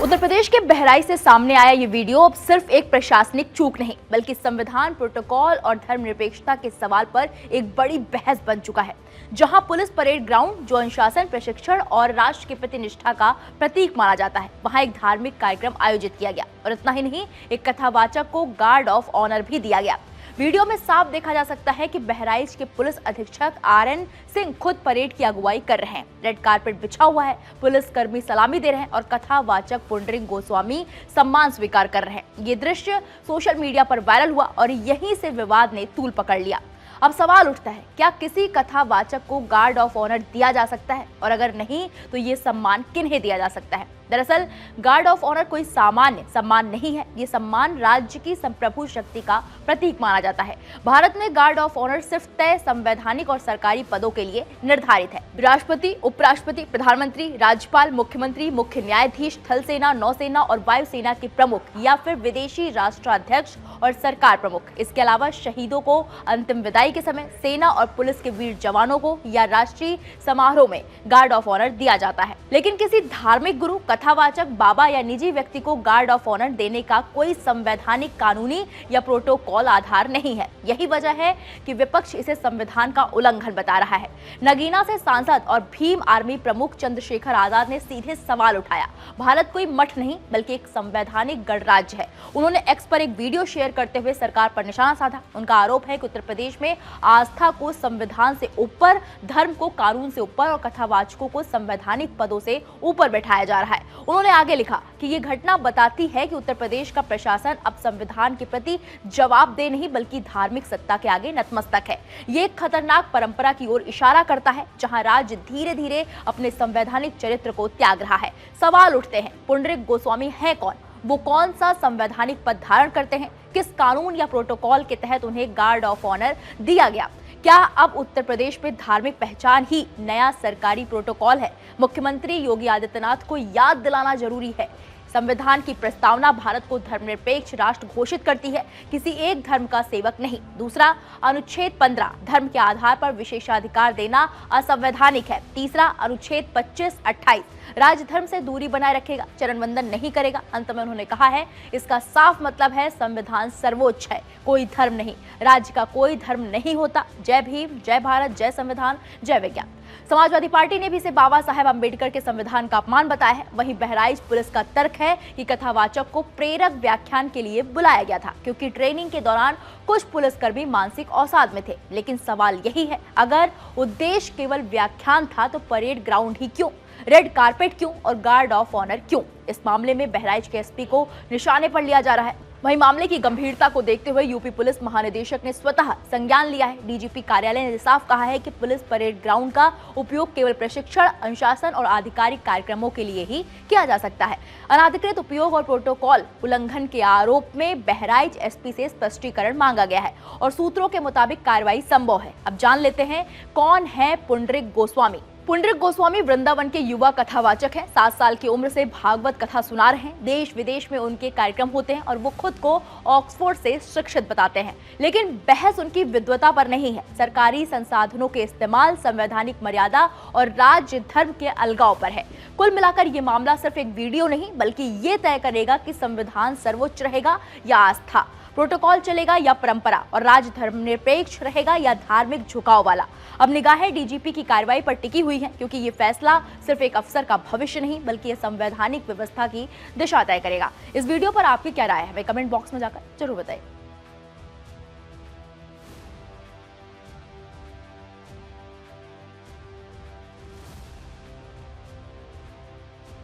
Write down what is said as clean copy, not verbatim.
उत्तर प्रदेश के बहराइच से सामने आया ये वीडियो अब सिर्फ एक प्रशासनिक चूक नहीं बल्कि संविधान, प्रोटोकॉल और धर्मनिरपेक्षता के सवाल पर एक बड़ी बहस बन चुका है। जहां पुलिस परेड ग्राउंड, जो अनुशासन, प्रशिक्षण और राष्ट्र के प्रति निष्ठा का प्रतीक माना जाता है, वहां एक धार्मिक कार्यक्रम आयोजित किया गया और इतना ही नहीं, एक कथावाचक को गार्ड ऑफ ऑनर भी दिया गया। वीडियो में साफ देखा जा सकता है कि बहराइच के पुलिस अधीक्षक RN सिंह खुद परेड की अगुवाई कर रहे हैं। रेड कारपेट बिछा हुआ है, पुलिस कर्मी सलामी दे रहे हैं और कथावाचक पुंडरीक गोस्वामी सम्मान स्वीकार कर रहे हैं। ये दृश्य सोशल मीडिया पर वायरल हुआ और यहीं से विवाद ने तूल पकड़ लिया। अब सवाल उठता है, क्या किसी कथावाचक को गार्ड ऑफ ऑनर दिया जा सकता है, और अगर नहीं तो ये सम्मान किन्हें दिया जा सकता है? दरअसल गार्ड ऑफ ऑनर कोई सामान्य सम्मान नहीं है, ये सम्मान राज्य की संप्रभु शक्ति का प्रतीक माना जाता है। भारत में गार्ड ऑफ ऑनर सिर्फ तय संवैधानिक और सरकारी पदों के लिए निर्धारित है। राष्ट्रपति, उपराष्ट्रपति, प्रधानमंत्री, राज्यपाल, मुख्यमंत्री, मुख्य न्यायाधीश, थल सेना, नौसेना और वायुसेना के प्रमुख या फिर विदेशी राष्ट्राध्यक्ष और सरकार प्रमुख। इसके अलावा शहीदों को अंतिम विदाई के समय सेना और पुलिस के वीर जवानों को या राष्ट्रीय समारोह में गार्ड ऑफ ऑनर दिया जाता है। लेकिन किसी धार्मिक गुरु, कथावाचक, बाबा या निजी व्यक्ति को गार्ड ऑफ ऑनर देने का कोई संवैधानिक, कानूनी या प्रोटोकॉल आधार नहीं है। यही वजह है कि विपक्ष इसे संविधान का उल्लंघन बता रहा है। नगीना से सांसद और भीम आर्मी प्रमुख चंद्रशेखर आजाद ने सीधे सवाल उठाया। भारत कोई मठ नहीं बल्कि एक संवैधानिक गणराज्य है। उन्होंने एक्स पर एक वीडियो शेयर करते हुए सरकार पर निशाना साधा। उनका आरोप है कि उत्तर प्रदेश में आस्था को संविधान से ऊपर, धर्म को कानून से ऊपर और कथावाचकों को संवैधानिक पदों से ऊपर बैठाया जा रहा है। उन्होंने आगे लिखा कि ये घटना बताती है कि उत्तर प्रदेश का प्रशासन अब संविधान के प्रति जवाबदेह नहीं बल्कि धार्मिक सत्ता के आगे नतमस्तक है। ये एक खतरनाक परंपरा की ओर इशारा करता है जहां राज्य धीरे धीरे अपने संवैधानिक चरित्र को त्याग रहा है। सवाल उठते हैं, पुंडरीक गोस्वामी है कौन? वो कौन सा संवैधानिक पद धारण करते हैं? किस कानून या प्रोटोकॉल के तहत उन्हें गार्ड ऑफ ऑनर दिया गया? क्या अब उत्तर प्रदेश में धार्मिक पहचान ही नया सरकारी प्रोटोकॉल है? मुख्यमंत्री योगी आदित्यनाथ को याद दिलाना जरूरी है। संविधान की प्रस्तावना भारत को धर्मनिरपेक्ष राष्ट्र घोषित करती है, किसी एक धर्म का सेवक नहीं। दूसरा, अनुच्छेद 15 धर्म के आधार पर विशेषाधिकार देना असंवैधानिक है। तीसरा, अनुच्छेद 25-28 राज्य धर्म से दूरी बनाए रखेगा, चरण वंदन नहीं करेगा। अंत में उन्होंने कहा है, इसका साफ मतलब है संविधान सर्वोच्च है, कोई धर्म नहीं, राज्य का कोई धर्म नहीं होता। जय भीम, जय भारत, जय संविधान, जय विज्ञान। समाजवादी पार्टी ने भी इसे बाबा साहेब अम्बेडकर के संविधान का अपमान बताया है। वहीं बहराइच पुलिस का तर्क है कि कथावाचक को प्रेरक व्याख्यान के लिए बुलाया गया था क्योंकि ट्रेनिंग के दौरान कुछ पुलिसकर्मी मानसिक अवसाद में थे। लेकिन सवाल यही है, अगर उद्देश्य केवल व्याख्यान था तो परेड ग्राउंड ही क्यों, रेड कारपेट क्यों और गार्ड ऑफ ऑनर क्यों? इस मामले में बहराइच के SP को निशाने पर लिया जा रहा है। वहीं मामले की गंभीरता को देखते हुए यूपी पुलिस महानिदेशक ने स्वतः संज्ञान लिया है। DGP कार्यालय ने साफ कहा है कि पुलिस परेड ग्राउंड का उपयोग केवल प्रशिक्षण, अनुशासन और आधिकारिक कार्यक्रमों के लिए ही किया जा सकता है। अनाधिकृत उपयोग और प्रोटोकॉल उल्लंघन के आरोप में बहराइच SP से स्पष्टीकरण मांगा गया है और सूत्रों के मुताबिक कार्रवाई संभव है। अब जान लेते हैं कौन है पुंडरीक गोस्वामी। पुंडरीक गोस्वामी वृंदावन के युवा कथावाचक हैं। 7 साल की उम्र से भागवत कथा सुना रहे हैं। देश विदेश में उनके कार्यक्रम होते हैं और वो खुद को ऑक्सफोर्ड से शिक्षित बताते हैं। लेकिन बहस उनकी विद्वता पर नहीं है, सरकारी संसाधनों के इस्तेमाल, संवैधानिक मर्यादा और राज्य धर्म के अलगाव पर है। कुल मिलाकर ये मामला सिर्फ एक वीडियो नहीं बल्कि ये तय करेगा कि संविधान सर्वोच्च रहेगा या आस्था, प्रोटोकॉल चलेगा या परंपरा, और राज्य धर्मनिरपेक्ष रहेगा या धार्मिक झुकाव वाला। अब निगाहें DGP की कार्रवाई पर टिकी हुई हैं क्योंकि ये फैसला सिर्फ एक अफसर का भविष्य नहीं बल्कि ये संवैधानिक व्यवस्था की दिशा तय करेगा। इस वीडियो पर आपकी क्या राय है, हमें कमेंट बॉक्स में जाकर जरूर बताइए।